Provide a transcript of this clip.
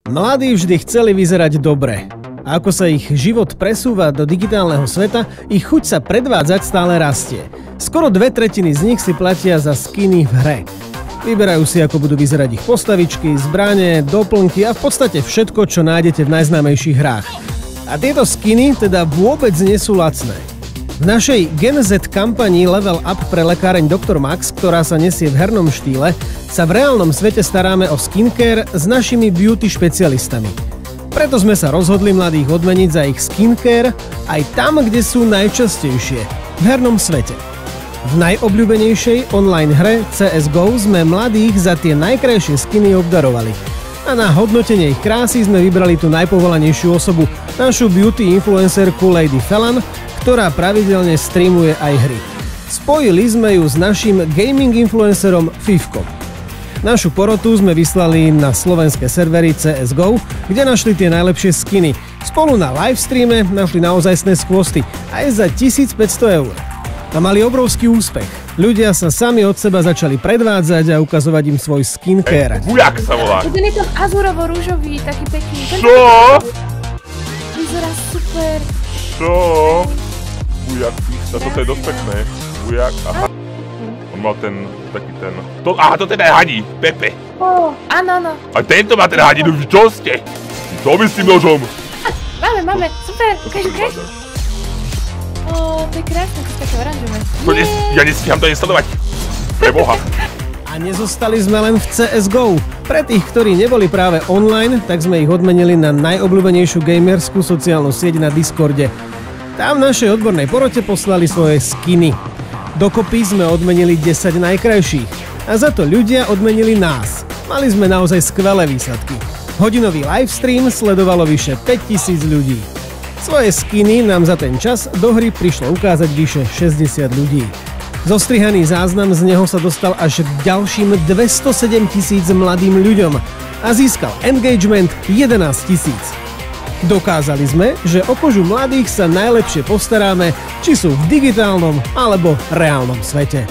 Mladí vždy chceli vyzerať dobre. A ako sa ich život presúva do digitálneho sveta, ich chuť sa predvádzať stále rastie. Skoro 2/3 z nich si platia za skiny v hre. Vyberajú si, ako budú vyzerať ich postavičky, zbrane, doplnky a v podstate všetko, čo nájdete v najznámejších hrách. A tieto skiny teda vôbec nie sú lacné. V našej Gen Z kampani Level Up pre lekáreň Dr. Max, ktorá sa nesie v hernom štýle, sa v reálnom svete staráme o skincare s našimi beauty špecialistami. Preto sme sa rozhodli mladých odmeniť za ich skincare aj tam, kde sú najčastejšie, v hernom svete. V najobľúbenejšej online hre CSGO sme mladých za tie najkrajšie skiny obdarovali. A na hodnotenie ich krásy sme vybrali tú najpovolanejšiu osobu, našu beauty influencerku Lady Fellan, ktorá pravidelne streamuje aj hry. Spojili sme ju s našim gaming influencerom Fivkom. Našu porotu sme vyslali na slovenské servery CSGO, kde našli tie najlepšie skiny. Spolu na livestreame našli naozajstné skvosty aj za 1500 eur. A mali obrovský úspech. Ľudia sa sami od seba začali predvádzať a ukazovať im svoj skincare. Bujak sa volá. Ten je tam azurovo-rúžový, taký pekný. Čo? Vyzerá super. Čo? Bujak, toto je dosť pekné. Bujak, aha. On mal ten, taký ten... Aha, to teda je hadí, Pepe. Áno. A tento má teda hadinu, čo ste? To by s tým nožom. Máme, super, ukáž. To je krásne, to je také oranžové. Ja nestíham to nesledovať. Preboha. A nezostali sme len v CSGO. Pre tých, ktorí neboli práve online, tak sme ich odmenili na najobľúbenejšiu gamerskú sociálnu sieť na Discorde. Tam v našej odbornej porote poslali svoje skiny. Dokopy sme odmenili 10 najkrajších. A za to ľudia odmenili nás. Mali sme naozaj skvelé výsledky. Hodinový livestream sledovalo vyše 5000 ľudí. Svoje skiny nám za ten čas do hry prišlo ukázať vyše 60 ľudí. Zostrihaný záznam z neho sa dostal až k ďalším 207 000 mladým ľuďom a získal engagement 11 000. Dokázali sme, že o kožu mladých sa najlepšie postaráme, či sú v digitálnom alebo reálnom svete.